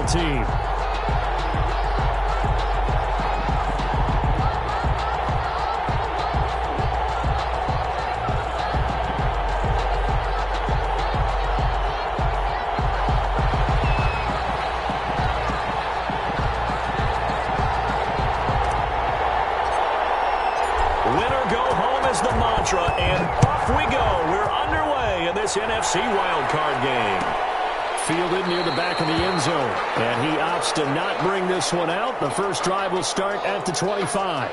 team. The mantra, and off we go. We're underway in this NFC wildcard game. Fielded near the back of the end zone, and he opts to not bring this one out. The first drive will start at the 25.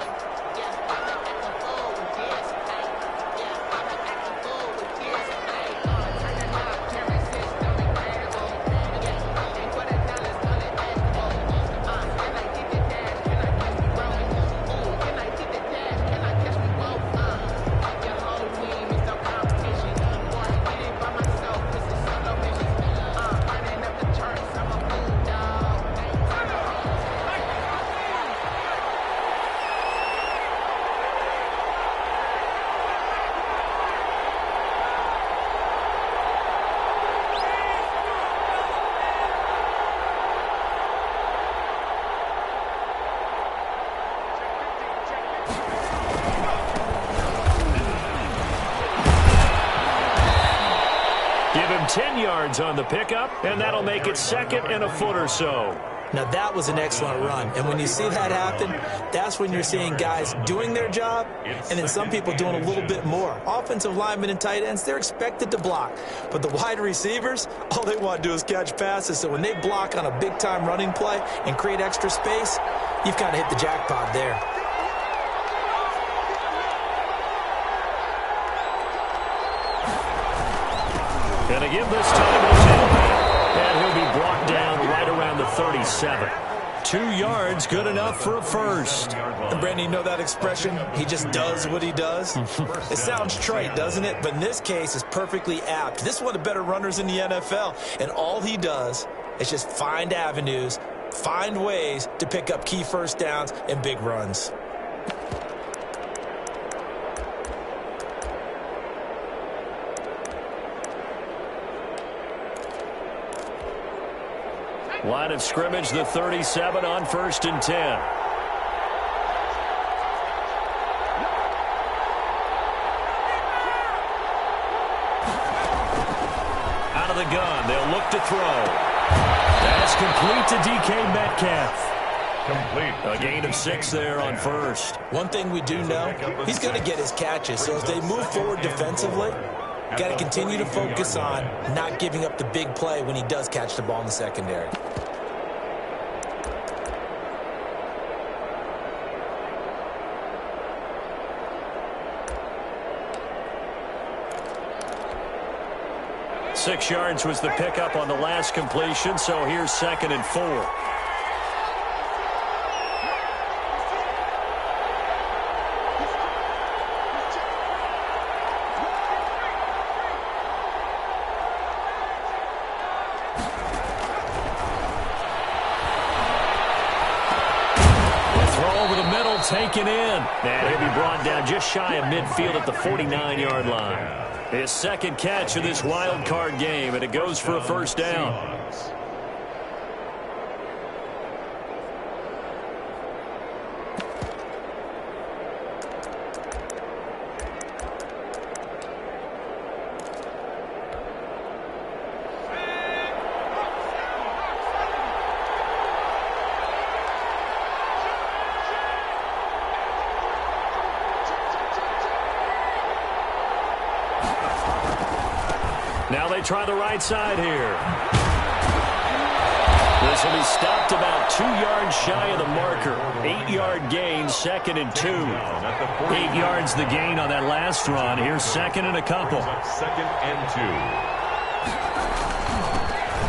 Give him 10 yards on the pickup, and that'll make it second and a foot or so. Now, that was an excellent run. And when you see that happen, that's when you're seeing guys doing their job and then some people doing a little bit more. Offensive linemen and tight ends, they're expected to block. But the wide receivers, all they want to do is catch passes. So when they block on a big-time running play and create extra space, you've kind of hit the jackpot there. And again this time to tailback. And he'll be brought down right around the 37. 2 yards, good enough for a first. And Brandon, you know that expression? He just does what he does? It sounds trite, doesn't it? But in this case, it's perfectly apt. This is one of the better runners in the NFL. And all he does is just find avenues, find ways to pick up key first downs and big runs. Line of scrimmage, the 37 on 1st and 10. Out of the gun, they'll look to throw. That's complete to DK Metcalf. Complete. A gain of 6 there on first. One thing we do know, he's going to get his catches. So as they move forward defensively, got to continue to focus on not giving up the big play when he does catch the ball in the secondary. Six yards was the pickup on the last completion, so here's 2nd and 4. Taken in. And he'll be brought down just shy of midfield at the 49-yard line. His second catch of this wild card game, and it goes for a first down. Now they try the right side here. This will be stopped about 2 yards shy of the marker. 8-yard gain, 2nd and 2. 8 yards the gain on that last run. Here's 2nd and a couple. 2nd and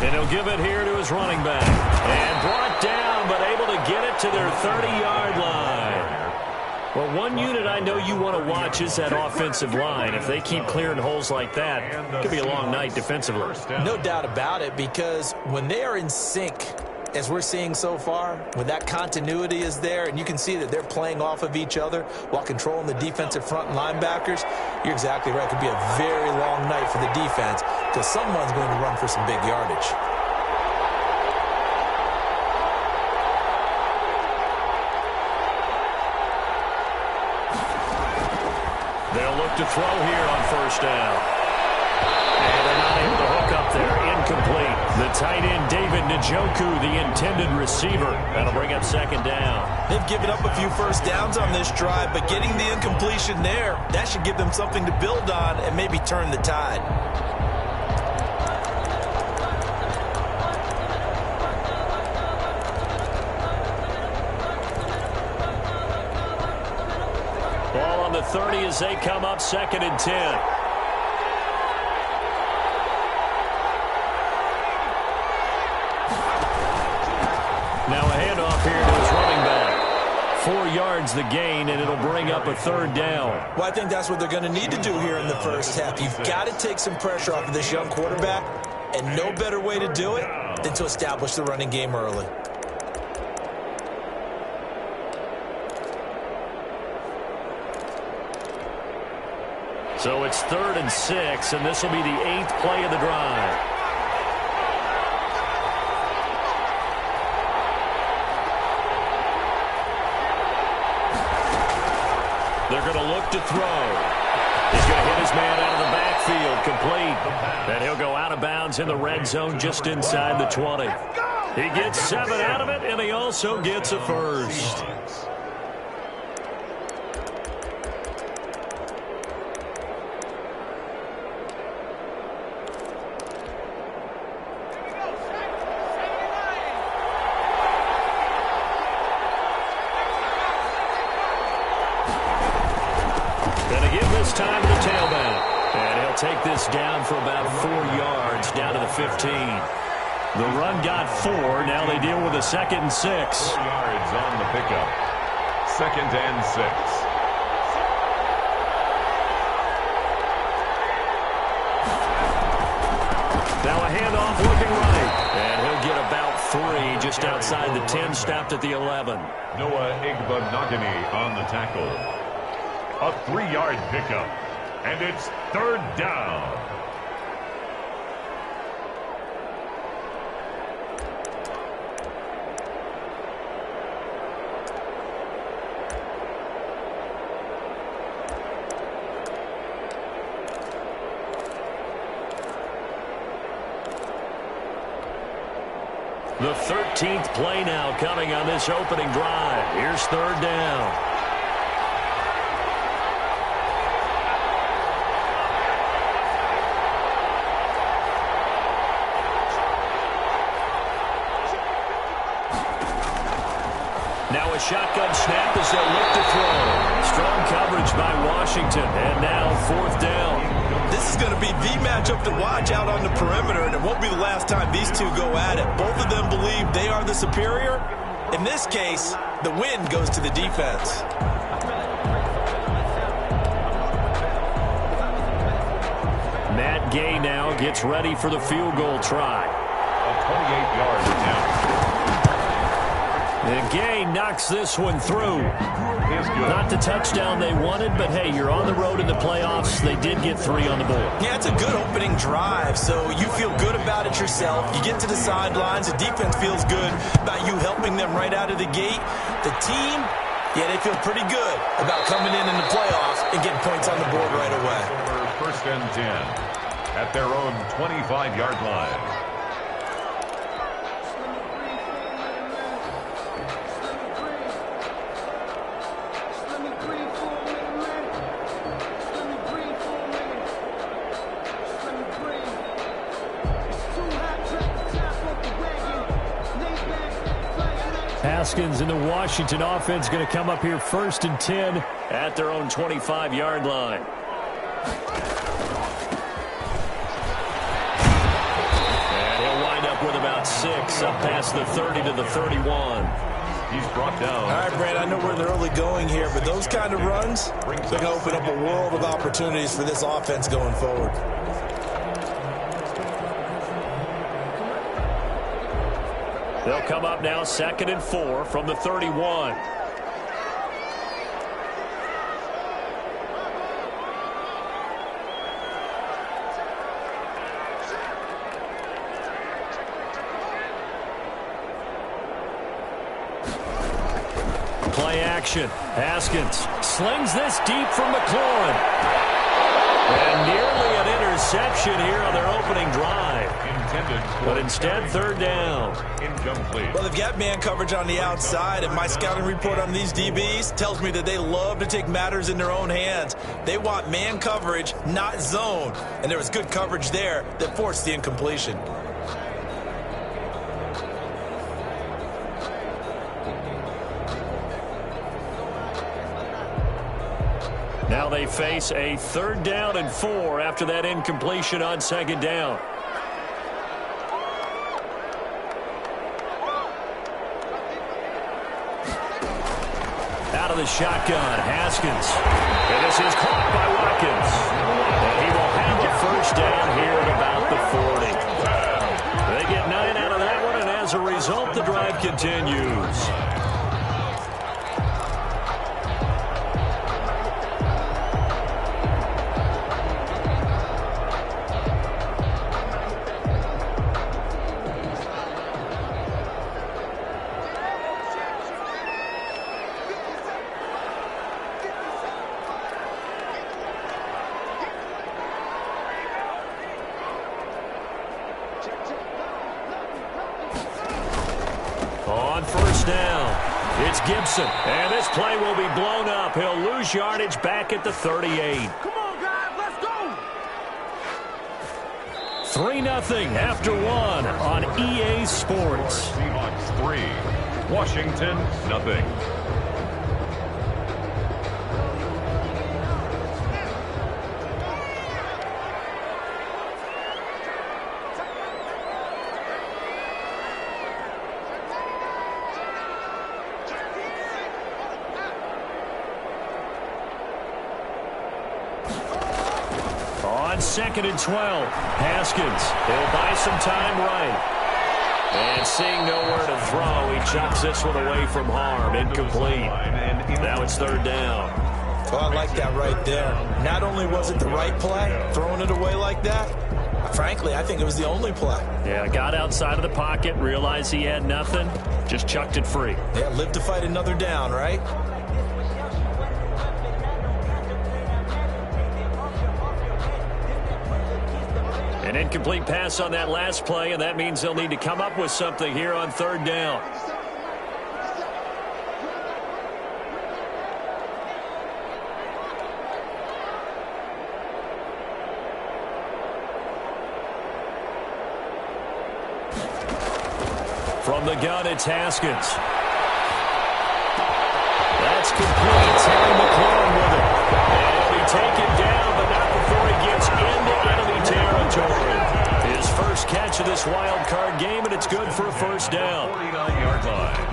2. And he'll give it here to his running back. And brought down, but able to get it to their 30-yard line. Well, one unit I know you want to watch is that offensive line. If they keep clearing holes like that, it could be a long night defensively. No doubt about it, because when they are in sync, as we're seeing so far, when that continuity is there, and you can see that they're playing off of each other while controlling the defensive front and linebackers, you're exactly right. It could be a very long night for the defense because someone's going to run for some big yardage. to throw here on first down. And they're not able to hook up there. Incomplete. The tight end, David Njoku, the intended receiver. That'll bring up second down. They've given up a few first downs on this drive, but getting the incompletion there, that should give them something to build on and maybe turn the tide. Ball on the 30 as they come up 2nd and 10. Now a handoff here to his running back. 4 yards the gain, and it'll bring up a 3rd down. Well, I think that's what they're going to need to do here in the first half. You've got to take some pressure off of this young quarterback, and no better way to do it than to establish the running game early. So it's 3rd and 6, and this will be the 8th play of the drive. They're going to look to throw. He's going to hit his man out of the backfield, complete. And he'll go out of bounds in the red zone just inside the 20. He gets 7 out of it, and he also gets a first. Time to the tailback. And he'll take this down for about 4 yards, down to the 15. The run got 4. Now they deal with a 2nd and 6. 4 yards on the pickup. 2nd and 6. Now a handoff looking right. And he'll get about 3 just outside the 10, stopped at the 11. Noah Igbenogany on the tackle. A 3-yard pickup, and it's 3rd down. The 13th play now coming on this opening drive. Here's 3rd down. Now a shotgun snap as they look to throw. Strong coverage by Washington, and now 4th down. This is going to be the matchup to watch out on the perimeter, and it won't be the last time these two go at it. Both of them believe they are the superior. In this case, the win goes to the defense. Matt Gay now gets ready for the field goal try. A 28-yard attempt. And Gay knocks this one through. Not the touchdown they wanted, but hey, you're on the road in the playoffs. They did get 3 on the board. Yeah, it's a good opening drive, so you feel good about it yourself. You get to the sidelines. The defense feels good about you helping them right out of the gate. The team, yeah, they feel pretty good about coming in the playoffs and getting points on the board right away. 1st and 10 at their own 25-yard line. Haskins and the Washington offense going to come up here 1st and 10 at their own 25-yard line. And he'll wind up with about 6 up past the 30 to the 31. He's brought down. All right, Brad, I know we're in the early going here, but those kind of runs, they're going to open up a world of opportunities for this offense going forward. They'll come up now 2nd and 4 from the 31. Play action. Haskins slings this deep from McLaurin. And nearly an interception here on their opening drive. But instead, third down. Incomplete. Well, they've got man coverage on the outside, and my scouting report on these DBs tells me that they love to take matters in their own hands. They want man coverage, not zone. And there was good coverage there that forced the incompletion. Now they face a 3rd down and 4 after that incompletion on 2nd down. Out of the shotgun, Haskins. And this is caught by Watkins. And he will have a 1st down here at about the 40. They get 9 out of that one, and as a result, the drive continues. On 1st down, it's Gibson. And this play will be blown up. He'll lose yardage back at the 38. Come on, guys, let's go. 3-0 after 1 on EA Sports. Seahawks 3, Washington 0. On 2nd and 12, Haskins. He'll buy some time right. And seeing nowhere to throw, he chucks this one away from harm. Incomplete. Now it's 3rd down. Well, I like that right there. Not only was it the right play, throwing it away like that, frankly, I think it was the only play. Yeah, got outside of the pocket, realized he had nothing, just chucked it free. Yeah, live to fight another down, right? An incomplete pass on that last play, and that means they'll need to come up with something here on 3rd down. From the gun, it's Haskins. That's complete. Terry McLaurin with it. And he'll be taken down, but not before he gets into enemy territory. His first catch of this wild card game, and it's good for a 1st down. 49-yard line.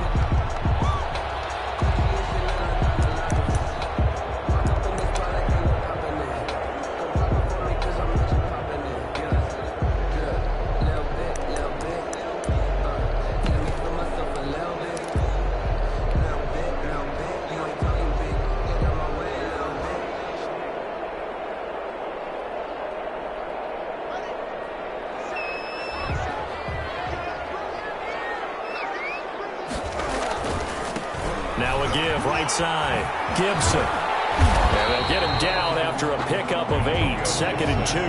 Now a give, right side. Gibson. And they'll get him down after a pickup of 8. 2nd and 2.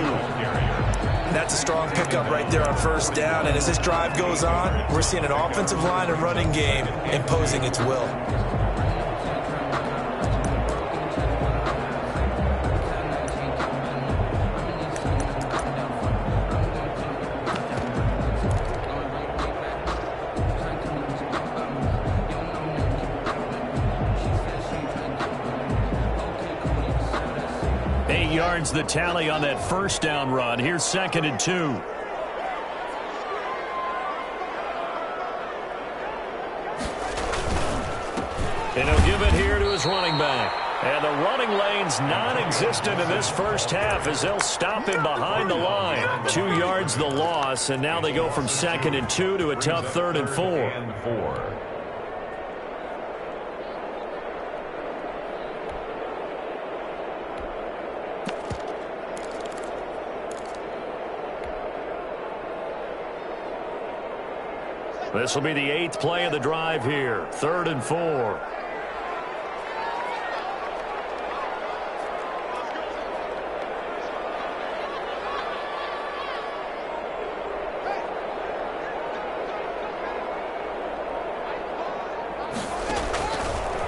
That's a strong pickup right there on 1st down. And as this drive goes on, we're seeing an offensive line and running game imposing its will. Yards the tally on that 1st down run. Here's 2nd and 2. And he'll give it here to his running back. And the running lane's non-existent in this first half as they'll stop him behind the line. 2 yards the loss, and now they go from 2nd and 2 to a tough 3rd and 4. This will be the 8th play of the drive here. 3rd and 4.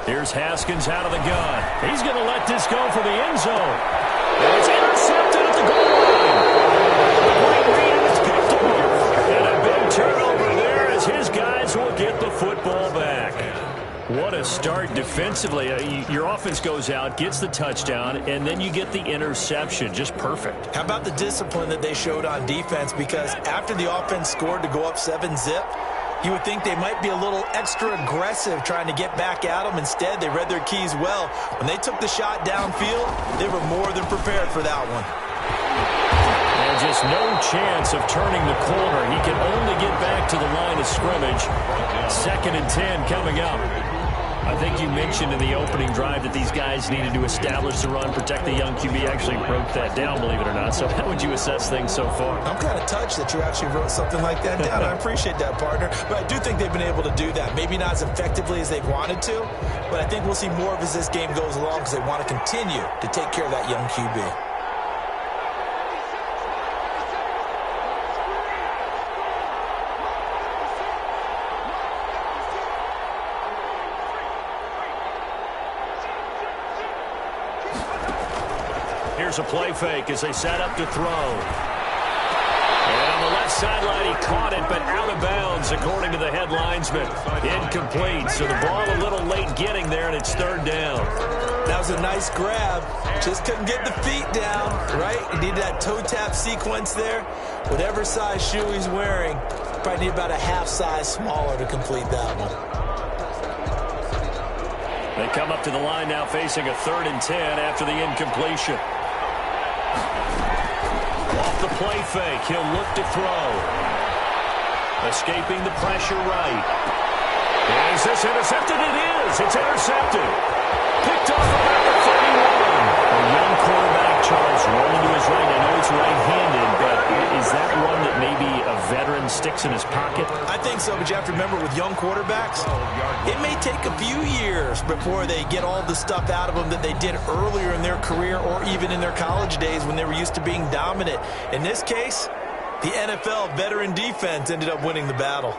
Here's Haskins out of the gun. He's going to let this go for the end zone. And it's intercepted at the goal line. Great read, and it's picked off. And a big turnover there as his guys will get the football back. What a start defensively. Your offense goes out, gets the touchdown, and then you get the interception. Just perfect. How about the discipline that they showed on defense? Because after the offense scored to go up 7-zip, you would think they might be a little extra aggressive trying to get back at them. Instead, they read their keys well. When they took the shot downfield, they were more than prepared for that one. And just no chance of turning the corner. He can only get back to the line of scrimmage. 2nd and 10 coming up. I think you mentioned in the opening drive that these guys needed to establish the run, protect the young QB. Actually broke that down, believe it or not. So how would you assess things so far? I'm kind of touched that you actually wrote something like that down. I appreciate that, partner. But I do think they've been able to do that. Maybe not as effectively as they've wanted to, but I think we'll see more of as this game goes along because they want to continue to take care of that young QB. Here's a play fake as they set up to throw. And on the left sideline, he caught it, but out of bounds, according to the head linesman. Incomplete, so the ball a little late getting there, and it's 3rd down. That was a nice grab. Just couldn't get the feet down, right? He needed that toe tap sequence there. Whatever size shoe he's wearing, probably need about a half size smaller to complete that one. They come up to the line now facing a 3rd and 10 after the incompletion. Off the play fake, he'll look to throw. Escaping the pressure right. Is this intercepted? It is. It's intercepted. Picked off about the 31. A young quarterback, Charles, rolling to his right. I know he's right-handed, but is that one that maybe a veteran sticks in his pocket? I think so, but you have to remember with young quarterbacks, it may take a few years before they get all the stuff out of them that they did earlier in their career or even in their college days when they were used to being dominant. In this case, the NFL veteran defense ended up winning the battle.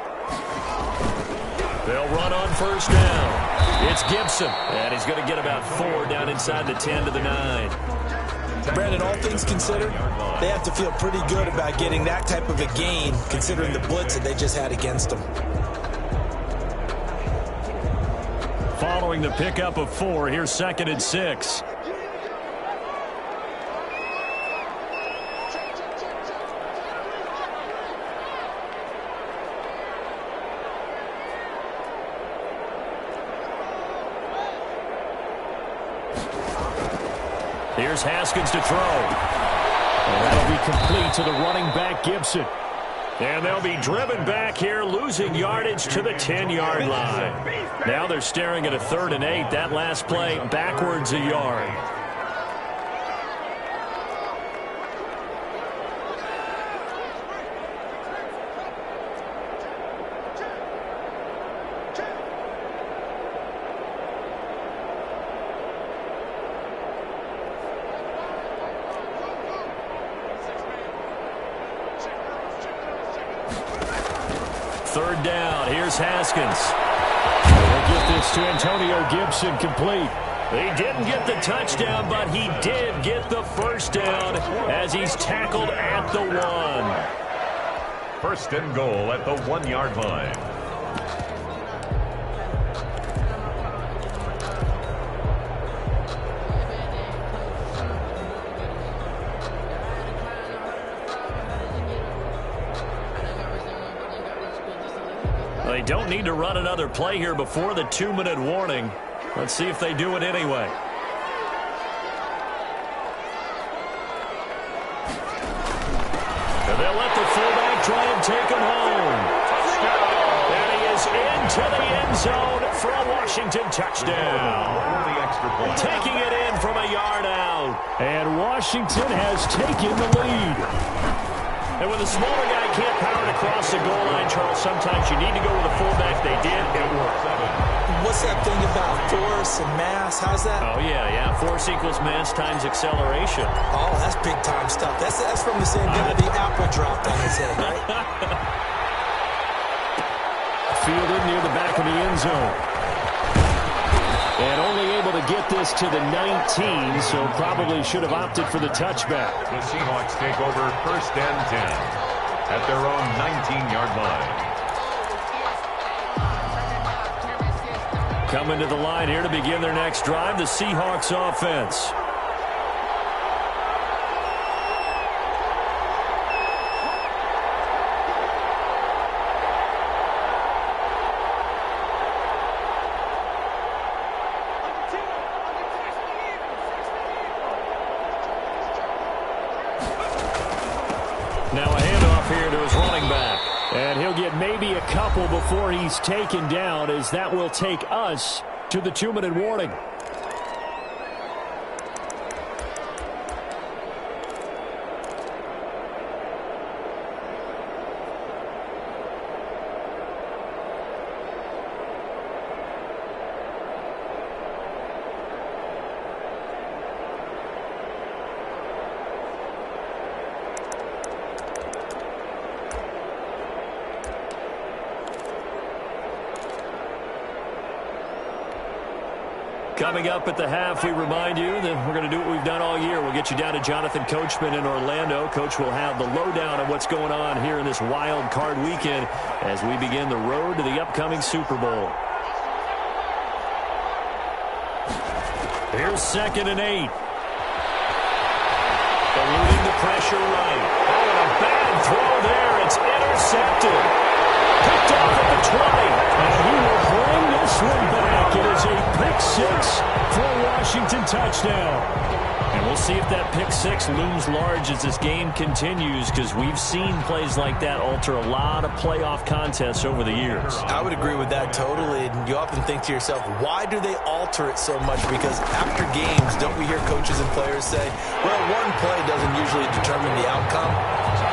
They'll run on 1st down. It's Gibson, and he's going to get about 4 down inside the 10 to the 9. Brandon, all things considered, they have to feel pretty good about getting that type of a gain considering the blitz that they just had against them. Following the pickup of 4, here's 2nd and 6. Here's Haskins to throw. And that'll be complete to the running back, Gibson. And they'll be driven back here, losing yardage to the 10-yard line. Now they're staring at a 3rd and 8. That last play backwards a yard. Third down. Here's Haskins. They'll get this to Antonio Gibson complete. He didn't get the touchdown, but he did get the 1st down as he's tackled at the 1. 1st and goal at the 1-yard line. They don't need to run another play here before the 2-minute warning. Let's see if they do it anyway. And they'll let the fullback try and take him home. And he is into the end zone for a Washington touchdown. Taking it in from a yard out. And Washington has taken the lead. And when the smaller guy can't power it across the goal line, Charles, sometimes you need to go with a fullback. They did. It worked. What's that thing about force and mass? How's that? Oh, yeah. Force equals mass times acceleration. Oh, that's big-time stuff. That's from the same guy the apple dropped on his head, right? Fielded near the back of the end zone. And only able to get this to the 19, so probably should have opted for the touchback. The Seahawks take over 1st and 10 at their own 19-yard line. Coming to the line here to begin their next drive, the Seahawks offense. Now a handoff here to his running back. And he'll get maybe a couple before he's taken down, as that will take us to the 2-minute warning. Coming up at the half, we remind you that we're going to do what we've done all year. We'll get you down to Jonathan Coachman in Orlando. Coach will have the lowdown of what's going on here in this wild card weekend as we begin the road to the upcoming Super Bowl. Here's 2nd and 8. Eluding the pressure right. Oh, and a bad throw there. It's intercepted. Picked off at the 20. And he will bring this one back. It is a pick-6 for a Washington touchdown. And we'll see if that pick-6 looms large as this game continues, because we've seen plays like that alter a lot of playoff contests over the years. I would agree with that totally. And you often think to yourself, why do they alter it so much? Because after games, don't we hear coaches and players say, well, one play doesn't usually determine the outcome?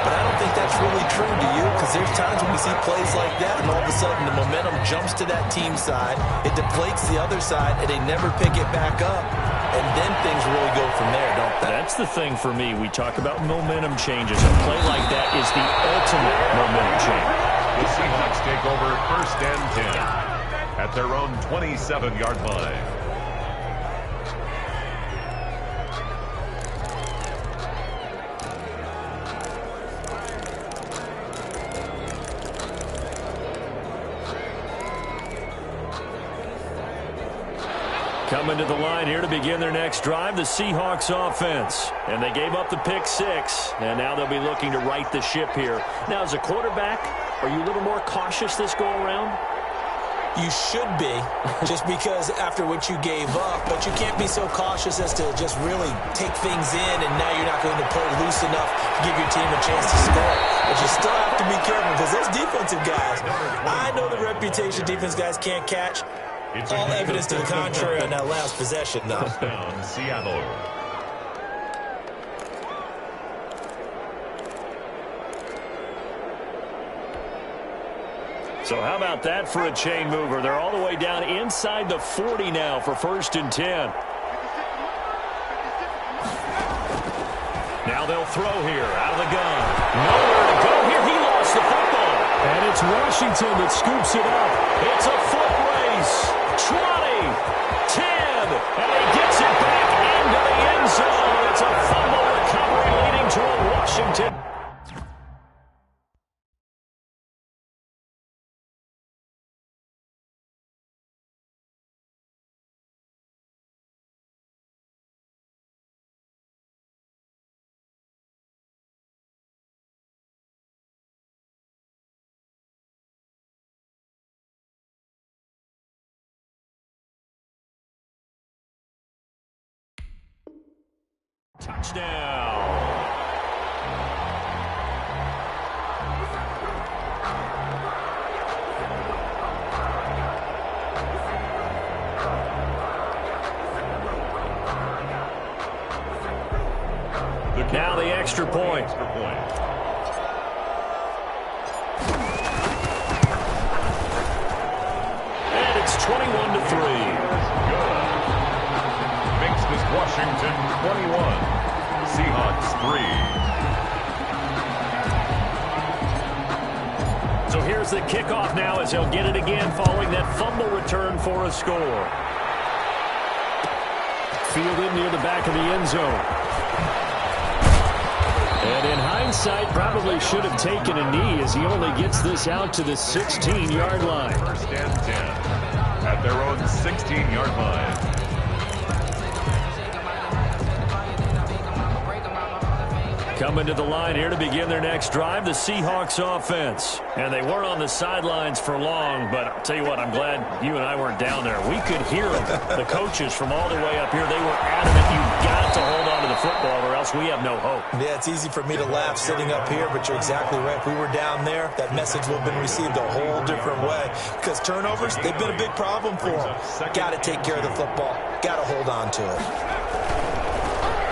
But I don't think that's really true, do you? Because there's times when we see plays like that, and all of a sudden the momentum jumps to that team side, it deflates the other side, and they never pick it back up. And then things really go from there, don't they? That's the thing for me. We talk about momentum changes. A play like that is the ultimate momentum change. The Seahawks take over 1st and 10 at their own 27-yard line. Coming to the line here to begin their next drive, the Seahawks offense. And they gave up the pick-6, and now they'll be looking to right the ship here. Now, as a quarterback, are you a little more cautious this go-around? You should be, just because after what you gave up, but you can't be so cautious as to just really take things in, and now you're not going to play loose enough to give your team a chance to score. But you still have to be careful, because those defensive guys, I know the reputation defense guys can't catch. All evidence to the contrary on that last possession, though. Touchdown, Seattle. So how about that for a chain mover? They're all the way down inside the 40 now for 1st and 10. Now they'll throw here out of the gun. Nowhere to go here. He lost the football. And it's Washington that scoops it up. It's a foot race. 20, 10, and he gets it back into the end zone. It's a fumble recovery leading to a Washington. Touchdown. Now the extra point. And it's 21-3. Makes this Washington 21. Seahawks 3. So here's the kickoff now as he'll get it again following that fumble return for a score. fielded near the back of the end zone. And in hindsight, probably should have taken a knee as he only gets this out to the 16-yard line. First and 10 at their own 16-yard line. Coming to the line here to begin their next drive, the Seahawks offense. And they weren't on the sidelines for long, but I'll tell you what, I'm glad you and I weren't down there. We could hear them. The coaches from all the way up here, they were adamant, you've got to hold on to the football or else we have no hope. Yeah, it's easy for me to laugh sitting up here, but you're exactly right. If we were down there, that message would have been received a whole different way. Because turnovers, they've been a big problem for them. Got to take care of the football. Got to hold on to it.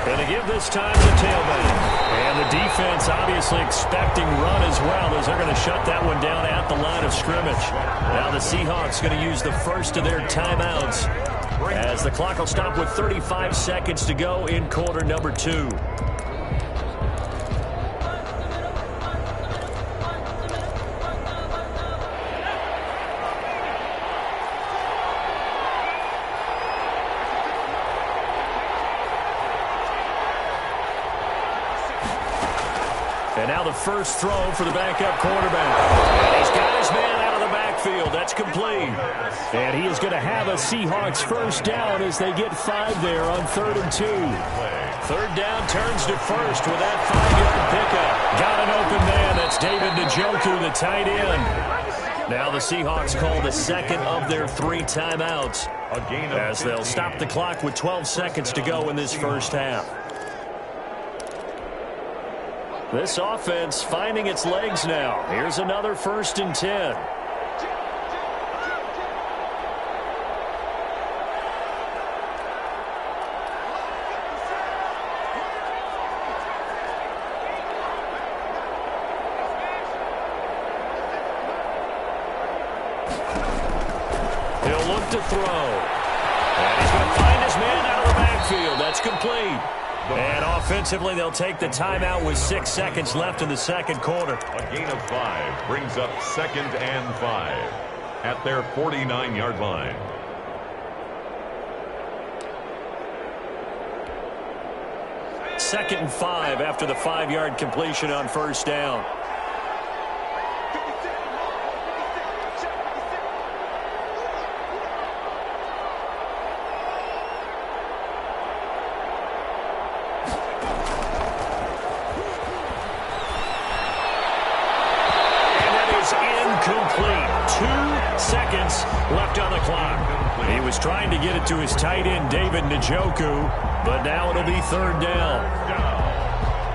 Going to give this time to the tailback. And the defense obviously expecting run as well as they're going to shut that one down at the line of scrimmage. Now the Seahawks going to use the first of their timeouts as the clock will stop with 35 seconds to go in quarter number 2. And now the first throw for the backup quarterback. And he's got his man out of the backfield. That's complete. And he is going to have a Seahawks first down as they get 5 there on 3rd and 2. Third down turns to first with that 5-yard pickup. Got an open man. That's David Njoku, the tight end. Now the Seahawks call the second of their 3 timeouts as they'll stop the clock with 12 seconds to go in this first half. This offense finding its legs now. Here's another 1st and 10. He'll look to throw. And he's going to find his man out of the backfield. That's complete. And offensively, they'll take the timeout with 6 seconds left in the second quarter. A gain of 5 brings up 2nd and 5 at their 49-yard line. Second and 5 after the 5-yard completion on first down. Left on the clock. He was trying to get it to his tight end, David Njoku, but now it'll be 3rd down.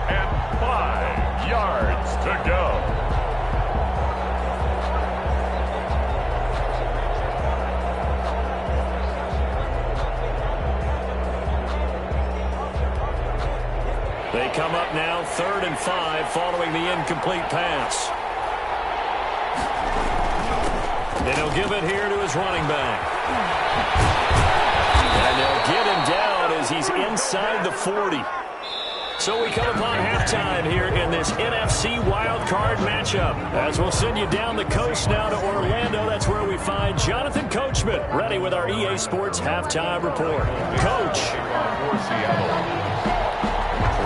And 5 yards to go. They come up now 3rd and 5 following the incomplete pass. And he'll give it here to his running back. And they'll get him down as he's inside the 40. So we come upon halftime here in this NFC wildcard matchup. As we'll send you down the coast now to Orlando, that's where we find Jonathan Coachman, ready with our EA Sports halftime report. Coach.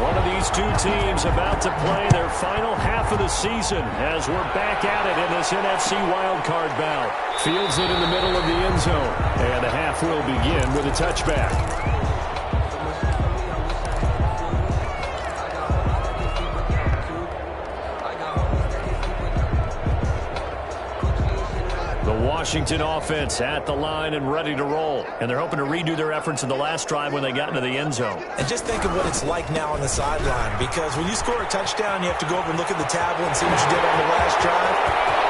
One of these two teams about to play their final half of the season as we're back at it in this NFC wildcard bout. Fields it in the middle of the end zone. And the half will begin with a touchback. Washington offense at the line and ready to roll. And they're hoping to redo their efforts in the last drive when they got into the end zone. And just think of what it's like now on the sideline, because when you score a touchdown, you have to go over and look at the tablet and see what you did on the last drive.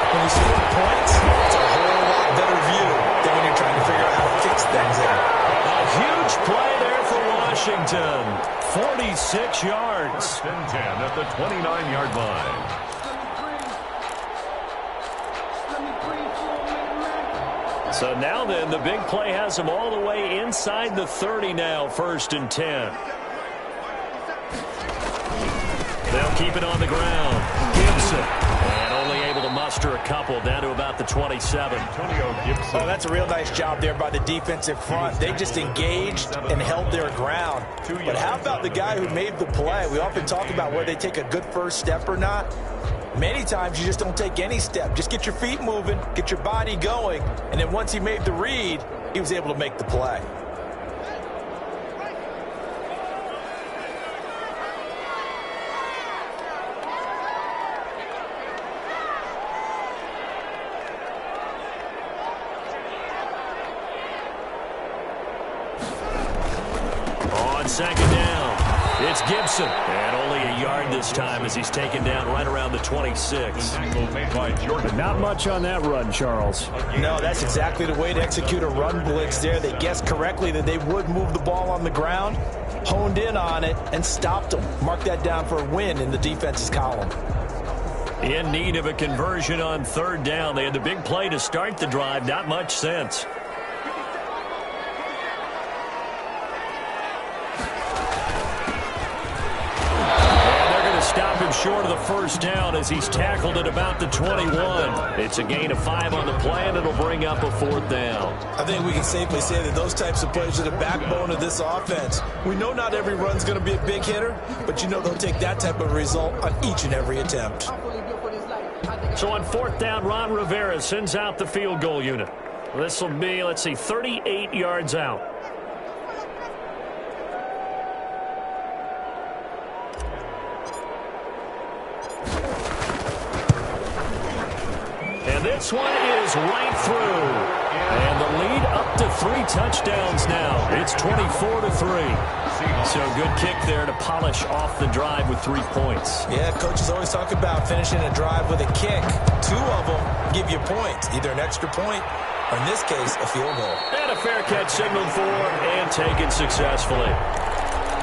When you score points, it's a whole lot better view than when you're trying to figure out how to fix things in. A huge play there for Washington. 46 yards. 10 at the 29-yard line. So now then, the big play has them all the way inside the 30 now, 1st and 10. They'll keep it on the ground. Gibson. And only able to muster extra a couple, down to about the 27. Antonio Gibson. Oh, that's a real nice job there by the defensive front. They just engaged and held their ground. But how about the guy who made the play? We often talk about whether they take a good first step or not. Many times you just don't take any step. Just get your feet moving, get your body going, and then once he made the read, he was able to make the play. On second down, it's Gibson. And only a yard this time as he's taken down right around the 26. Not much on that run, Charles. No, that's exactly the way to execute a run blitz there. They guessed correctly that they would move the ball on the ground, honed in on it, and stopped them. Mark that down for a win in the defense's column. In need of a conversion on third down. They had the big play to start the drive. Not much sense. Stop him short of the first down as he's tackled at about the 21. It's a gain of 5 on the play, and it'll bring up a fourth down. I think we can safely say that those types of plays are the backbone of this offense. We know not every run's going to be a big hitter, but you know they'll take that type of result on each and every attempt. So on fourth down, Ron Rivera sends out the field goal unit. This will be, let's see, 38 yards out. This one is right through. And the lead up to 3 touchdowns now. It's 24-3. So good kick there to polish off the drive with 3 points. Yeah, coaches always talk about finishing a drive with a kick. 2 of them give you points, either an extra point or, in this case, a field goal. And a fair catch signaled for and taken successfully.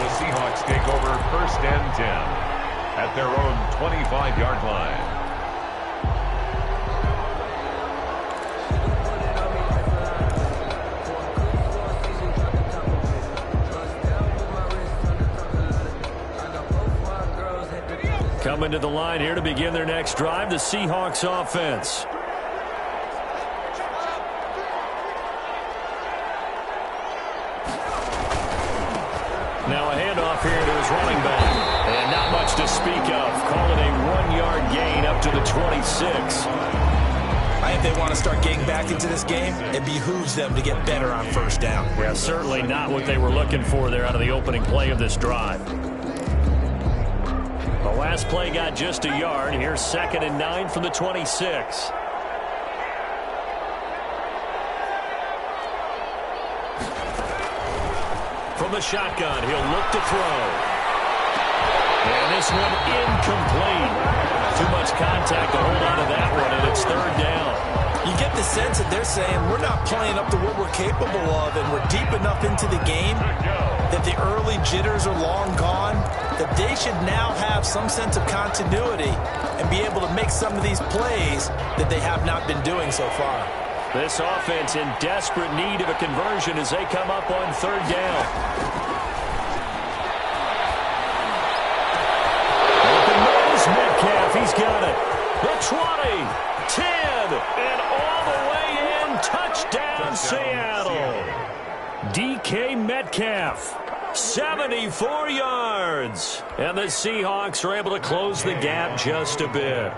The Seahawks take over first and 10 at their own 25-yard line. Coming to the line here to begin their next drive, the Seahawks offense. Now a handoff here to his running back. And not much to speak of. Call it a 1-yard gain up to the 26. I think they want to start getting back into this game. It behooves them to get better on first down. Yeah, certainly not what they were looking for there out of the opening play of this drive. The last play got just a yard. Here's 2nd and 9 from the 26. From the shotgun, he'll look to throw. And this one incomplete. Too much contact to hold on to that one, and it's 3rd down. You get the sense that they're saying we're not playing up to what we're capable of, and we're deep enough into the game that the early jitters are long gone, that they should now have some sense of continuity and be able to make some of these plays that they have not been doing so far. This offense in desperate need of a conversion as they come up on 3rd down. Open nose, Metcalf, he's got it. The 20, 10, and all the way in. Touchdown, Seattle. DK Metcalf. 74 yards. And the Seahawks are able to close the gap just a bit.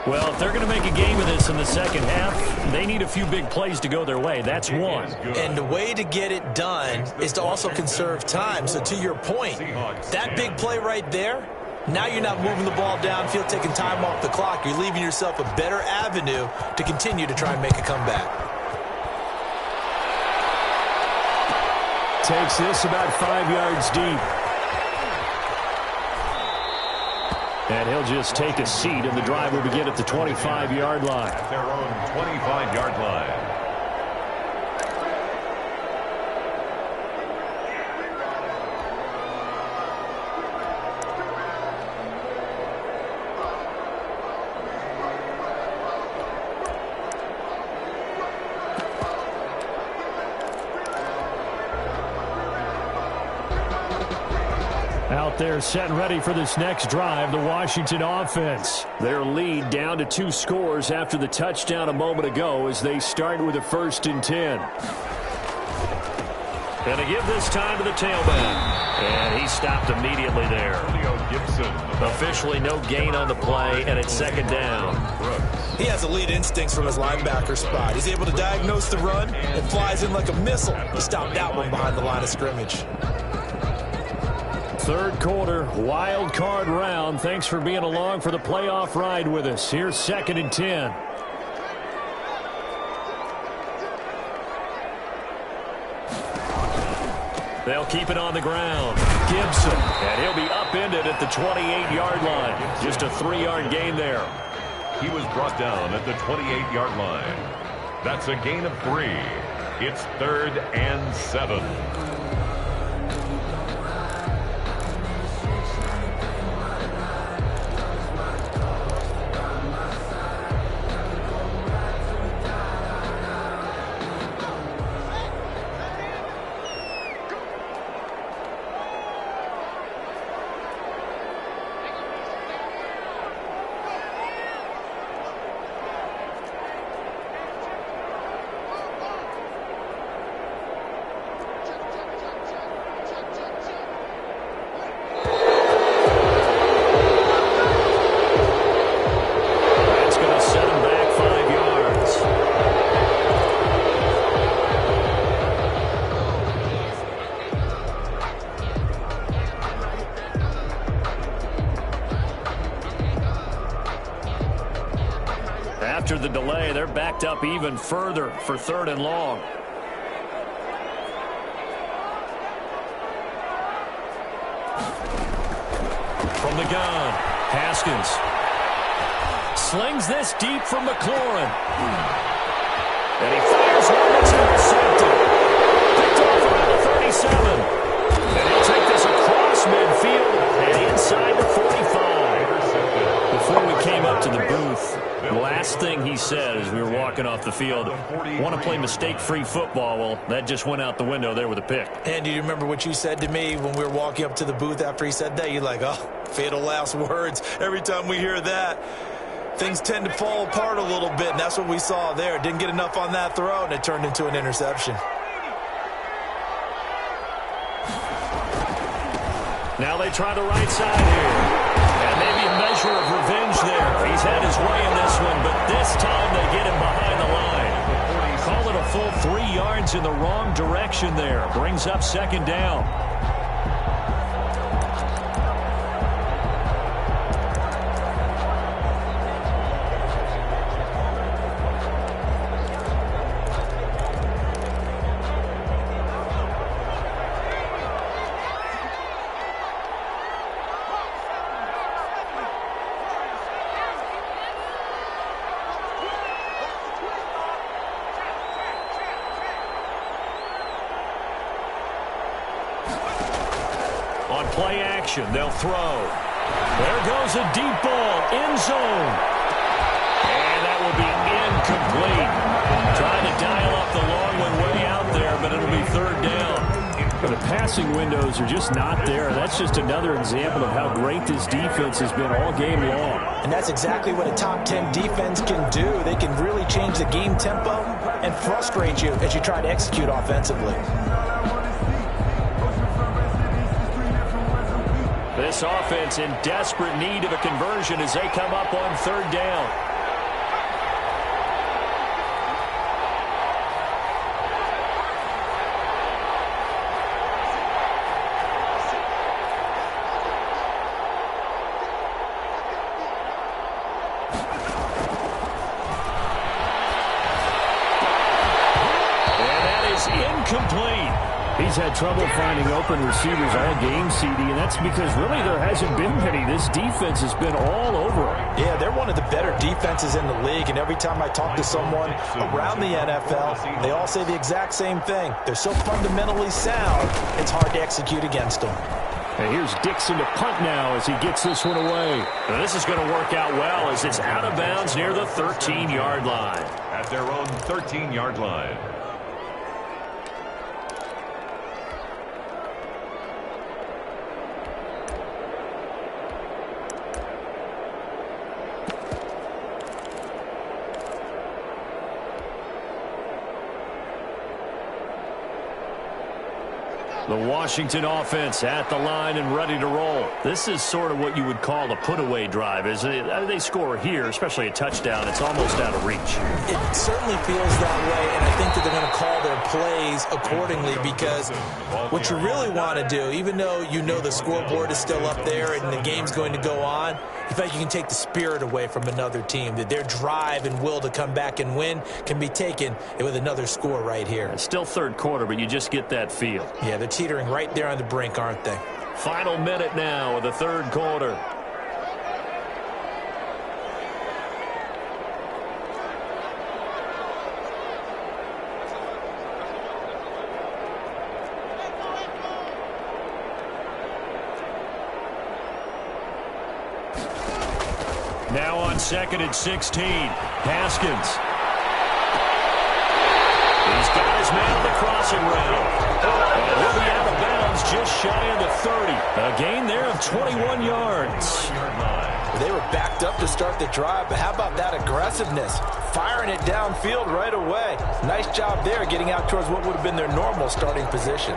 Well, if they're going to make a game of this in the second half, they need a few big plays to go their way. That's one. And the way to get it done is to also conserve time. So to your point, that big play right there, now you're not moving the ball downfield, taking time off the clock. You're leaving yourself a better avenue to continue to try and make a comeback. Takes this about 5 yards deep. And he'll just take a seat, and the drive will begin at the 25-yard line. At their own 25-yard line. there setting ready for this next drive, the Washington offense. Their lead down to 2 scores after the touchdown a moment ago as they start with a 1st and 10. Going to give this time to the tailback. And he stopped immediately there. Officially no gain on the play, and it's 2nd down. He has elite instincts from his linebacker spot. He's able to diagnose the run and flies in like a missile. He stopped that one behind the line of scrimmage. 3rd quarter, wild card round. Thanks for being along for the playoff ride with us. Here's 2nd and 10. They'll keep it on the ground. Gibson, and he'll be upended at the 28-yard line. Just a 3-yard gain there. He was brought down at the 28-yard line. That's a gain of 3. It's 3rd and 7. After the delay, they're backed up even further for 3rd and long. From the gun, Haskins slings this deep from McLaurin. And he fires one that's intercepted. Picked off around the 37. And he'll take this across midfield and inside the 45. Before we came up to the booth, the last thing he said as we were walking off the field, want to play mistake-free football. Well, that just went out the window there with a pick. And do you remember what you said to me when we were walking up to the booth after he said that? You're like, oh, fatal last words. Every time we hear that, things tend to fall apart a little bit, and that's what we saw there. Didn't get enough on that throw, and it turned into an interception. Now they try the right side here. And maybe a measure of revenge there. He's had his way in this one, but this time they get him behind the line. Call it a full 3 yards in the wrong direction there. Brings up 2nd down. On play action, they'll throw. There goes a deep ball, end zone. And that will be incomplete. Trying to dial up the long one way out there, but it'll be 3rd down. But the passing windows are just not there. That's just another example of how great this defense has been all game long. And that's exactly what a top 10 defense can do. They can really change the game tempo and frustrate you as you try to execute offensively. This offense in desperate need of a conversion as they come up on 3rd down. And that is incomplete. He's had trouble finding open receivers all game, CD, and that's because really there hasn't been many. This defense has been all over him. Yeah, they're one of the better defenses in the league, and every time I talk to someone around the NFL, they all say the exact same thing. They're so fundamentally sound, it's hard to execute against them. And here's Dixon to punt now as he gets this one away. Now this is going to work out well as it's out of bounds near the 13-yard line. At their own 13-yard line. The Washington offense at the line and ready to roll. This is sort of what you would call a put-away drive, isn't it? They score here, especially a touchdown. It's almost out of reach. It certainly feels that way, and I think that they're going to call their plays accordingly, because what you really want to do, even though you know the scoreboard is still up there and the game's going to go on, in fact, you can take the spirit away from another team, that their drive and will to come back and win can be taken with another score right here. It's still third quarter, but you just get that feel. Yeah, they're teetering right there on the brink, aren't they? Final minute now of the third quarter. Now on 2nd and 16, Haskins. He's got his man on the crossing route. And he'll be out of bounds just shy of the 30. A gain there of 21 yards. They were backed up to start the drive, but how about that aggressiveness? Firing it downfield right away. Nice job there, getting out towards what would have been their normal starting position.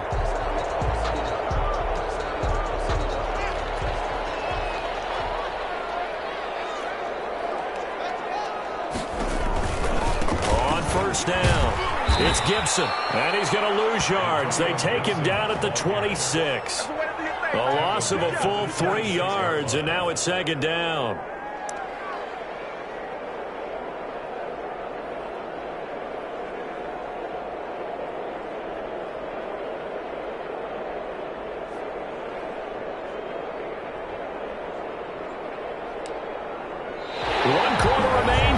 Down. It's Gibson, and he's going to lose yards. They take him down at the 26. A loss of a full 3 yards, and now it's 2nd down.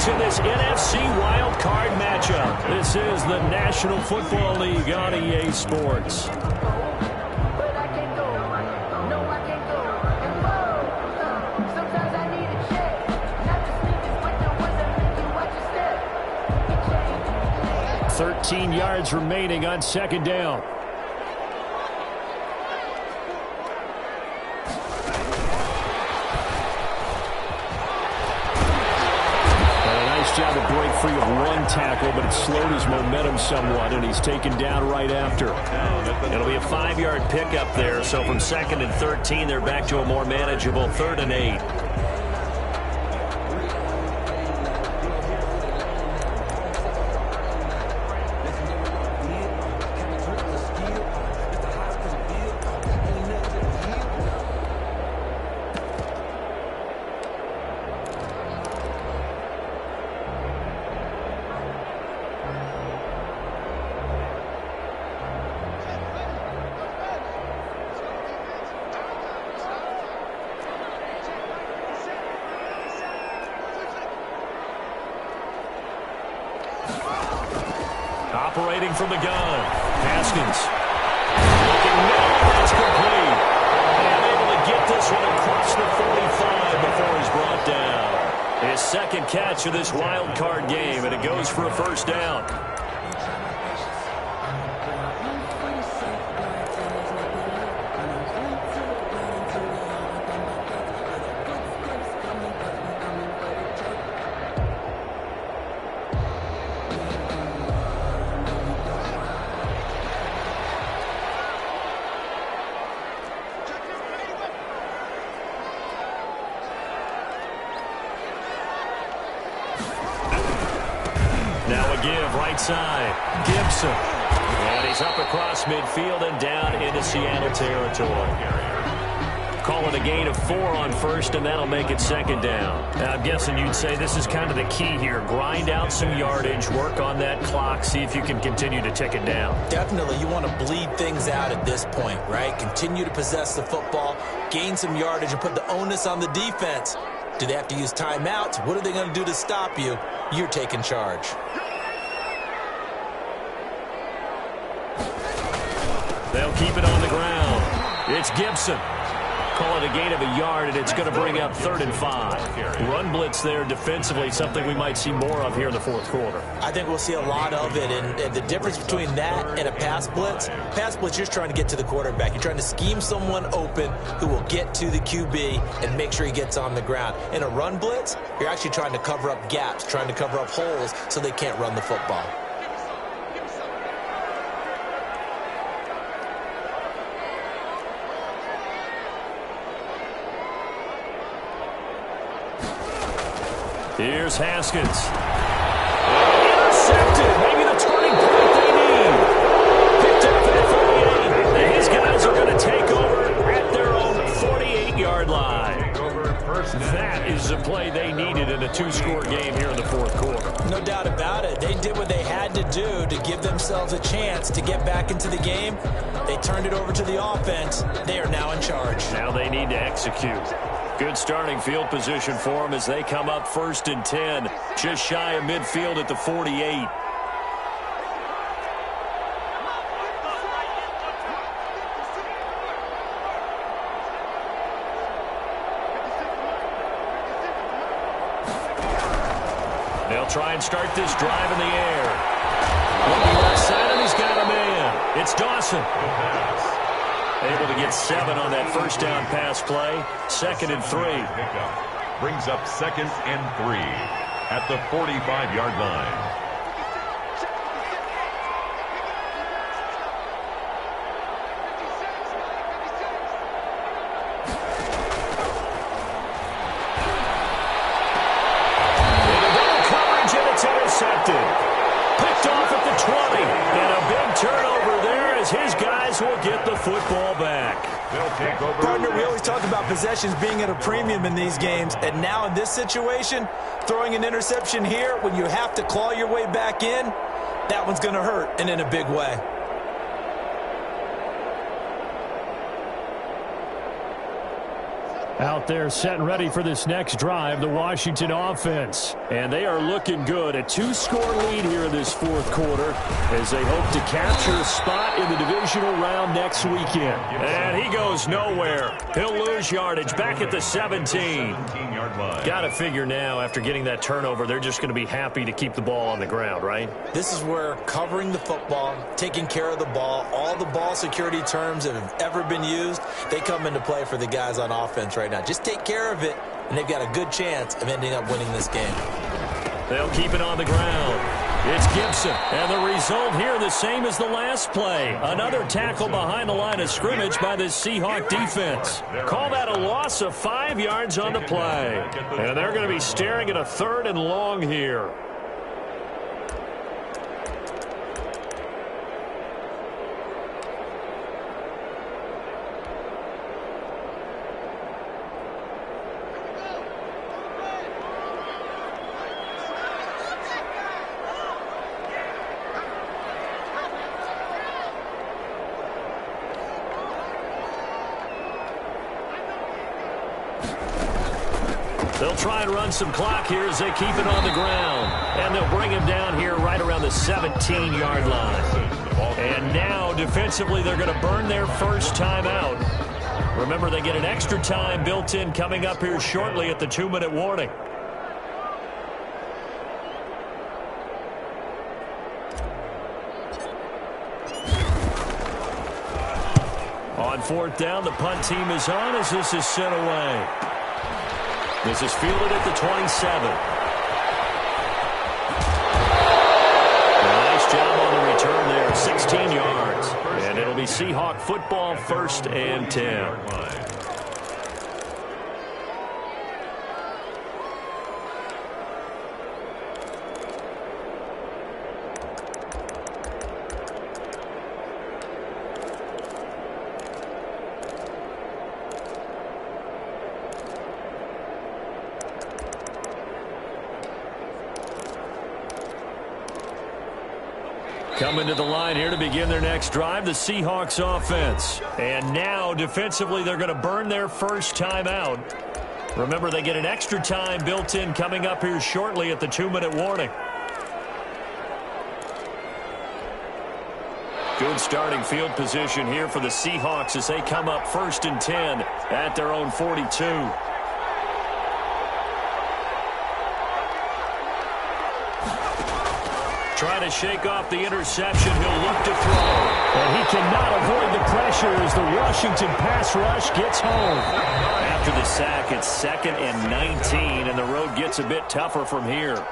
In this NFC wild card matchup. This is the National Football League on EA Sports. "13 yards remaining on 2nd down. Job to break free of one tackle, but it slowed his momentum somewhat, and he's taken down right after. It'll be a 5-yard pickup there, so from 2nd and 13, they're back to a more manageable 3rd and 8. Operating from the gun, Haskins. Looking middle, that's complete. And able to get this one across the 45 before he's brought down. His 2nd catch of this wild card game, and it goes for a 1st down. Now a give right side. Gibson. And he's up across midfield and down into Seattle territory. Call it a gain of 4 on 1st, and that'll make it 2nd down. Now, I'm guessing you'd say this is kind of the key here. Grind out some yardage, work on that clock, see if you can continue to tick it down. Definitely, you want to bleed things out at this point, right? Continue to possess the football, gain some yardage, and put the onus on the defense. Do they have to use timeouts? What are they going to do to stop you? You're taking charge. They'll keep it on the ground. It's Gibson. Call it a gain of a yard, and it's going to bring up 3rd and 5. Run blitz there defensively, something we might see more of here in the 4th quarter. I think we'll see a lot of it, and the difference between that and a pass blitz, you're just trying to get to the quarterback. You're trying to scheme someone open who will get to the QB and make sure he gets on the ground. In a run blitz, you're actually trying to cover up gaps, trying to cover up holes so they can't run the football. Here's Haskins. Intercepted. Maybe the turning point they need. Picked up at 48. And his guys are going to take over at their own 48-yard line. That is the play they needed in a two-score game here in the fourth quarter. No doubt about it. They did what they had to do to give themselves a chance to get back into the game. They turned it over to the offense. They are now in charge. Now they need to execute. Good starting field position for them as they come up 1st and 10, just shy of midfield at the 48. They'll try and start this drive in the air. Looking left side, and he's got a man. It's Dawson. Able to get 7 on that first down pass play. 2nd and 3. Brings up 2nd and 3 at the 45-yard line. Picked off at the 20. And a big turnover there as his guys will get the football back. Partner, we always talk about possessions being at a premium in these games. And now in this situation, throwing an interception here when you have to claw your way back in, that one's going to hurt, and in a big way. Out there set and ready for this next drive, the Washington offense. And they are looking good. A 2-score lead here in this fourth quarter as they hope to capture a spot in the divisional round next weekend. And he goes nowhere. He'll lose yardage back at the 17. Got to figure now after getting that turnover, they're just going to be happy to keep the ball on the ground, right? This is where covering the football, taking care of the ball, all the ball security terms that have ever been used, they come into play for the guys on offense right now. Just take care of it, and they've got a good chance of ending up winning this game. They'll keep it on the ground. It's Gibson, and the result here the same as the last play. Another tackle behind the line of scrimmage by the Seahawk defense. Call that a loss of 5 yards on the play. And they're going to be staring at a 3rd and long here. They'll try and run some clock here as they keep it on the ground. And they'll bring him down here right around the 17-yard line. And now, defensively, they're going to burn their first timeout. Remember, they get an extra time built in coming up here shortly at the 2-minute warning. On 4th down, the punt team is on as this is sent away. This is fielded at the 27. Nice job on the return there, 16 yards. And it'll be Seahawk football, 1st and 10. Coming to the line here to begin their next drive, the Seahawks offense. And now, defensively, they're going to burn their first timeout. Remember, they get an extra time built in coming up here shortly at the 2-minute warning. Good starting field position here for the Seahawks as they come up 1st and 10 at their own 42. Trying to shake off the interception. He'll look to throw. And he cannot avoid the pressure as the Washington pass rush gets home. After the sack, it's 2nd and 19, and the road gets a bit tougher from here.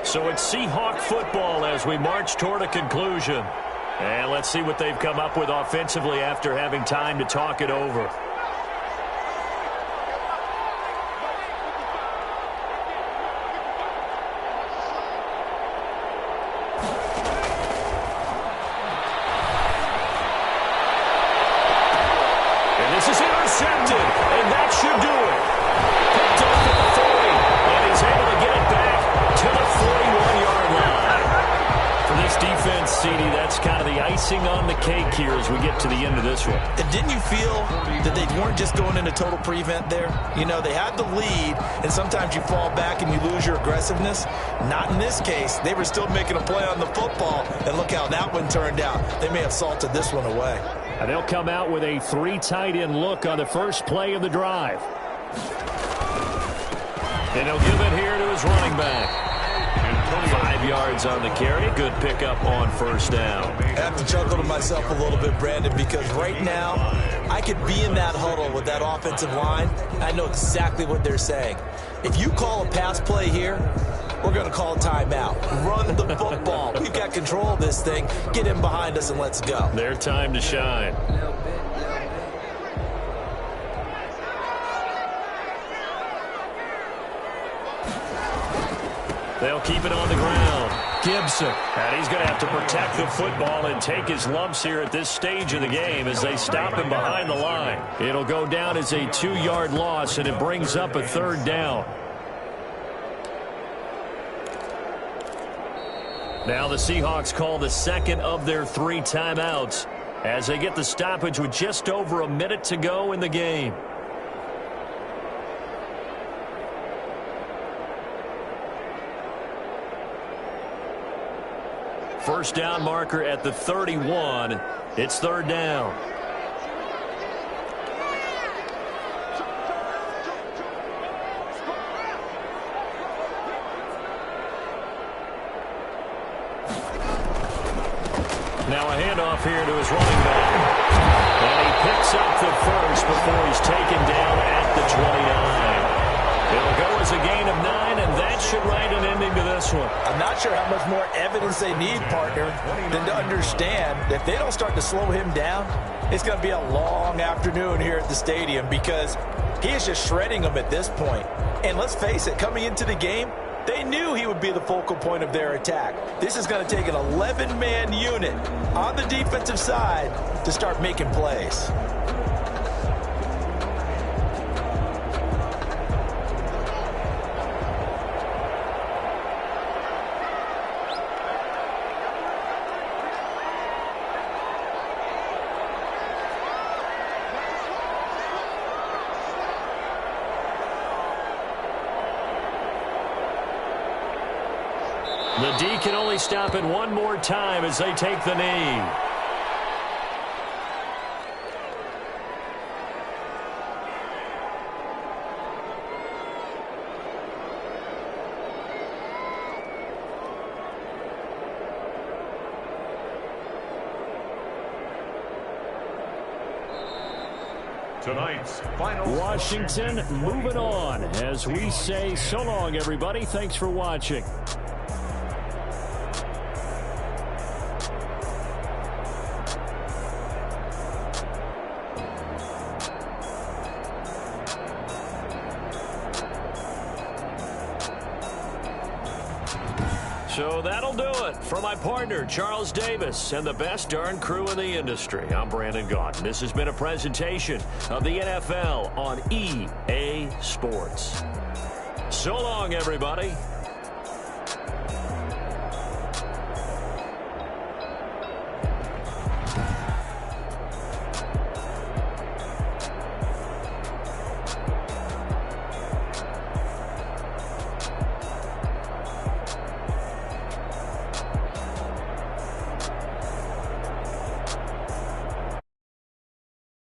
So it's Seahawk football as we march toward a conclusion. And let's see what they've come up with offensively after having time to talk it over. And this is intercepted, and that should do it. Picked up at the 40, and he's able to get it back to the 41-yard line. For this defense, CD, that's kind of the icing on the cake here as we get to the end of this one. And didn't you feel that they weren't just going into total prevent there? You know, they had the lead, and sometimes you fall back and you lose your aggressiveness. Not in this case. They were still making a play on the football, and look how that one turned out. They may have salted this one away. And they'll come out with a 3 tight end look on the first play of the drive. And he'll give it here to his running back. 5 yards on the carry. Good pickup on first down. I have to chuckle to myself a little bit, Brandon, because right now I could be in that huddle with that offensive line. I know exactly what they're saying. If you call a pass play here, we're going to call a timeout. Run the football. We've got control of this thing. Get in behind us and let's go. Their time to shine. They'll keep it on the ground. Gibson. And he's going to have to protect the football and take his lumps here at this stage of the game as they stop him behind the line. It'll go down as a 2-yard loss, and it brings up a 3rd down. Now the Seahawks call the second of their 3 timeouts as they get the stoppage with just over a minute to go in the game. First down marker at the 31. It's 3rd down. Now a handoff here to his running back. And he picks up the first before he's taken down at the 29. It'll go as a gain of 9, and that should write an ending to this one. I'm not sure how much more evidence they need, partner, than to understand that if they don't start to slow him down, it's going to be a long afternoon here at the stadium because he is just shredding them at this point. And let's face it, coming into the game, they knew he would be the focal point of their attack. This is going to take an 11-man unit on the defensive side to start making plays. The D can only stop it one more time as they take the knee. Tonight's final. Washington moving on as we say so long, everybody. Thanks for watching. So that'll do it for my partner, Charles Davis, and the best darn crew in the industry. I'm Brandon Gaudin. This has been a presentation of the NFL on EA Sports. So long, everybody.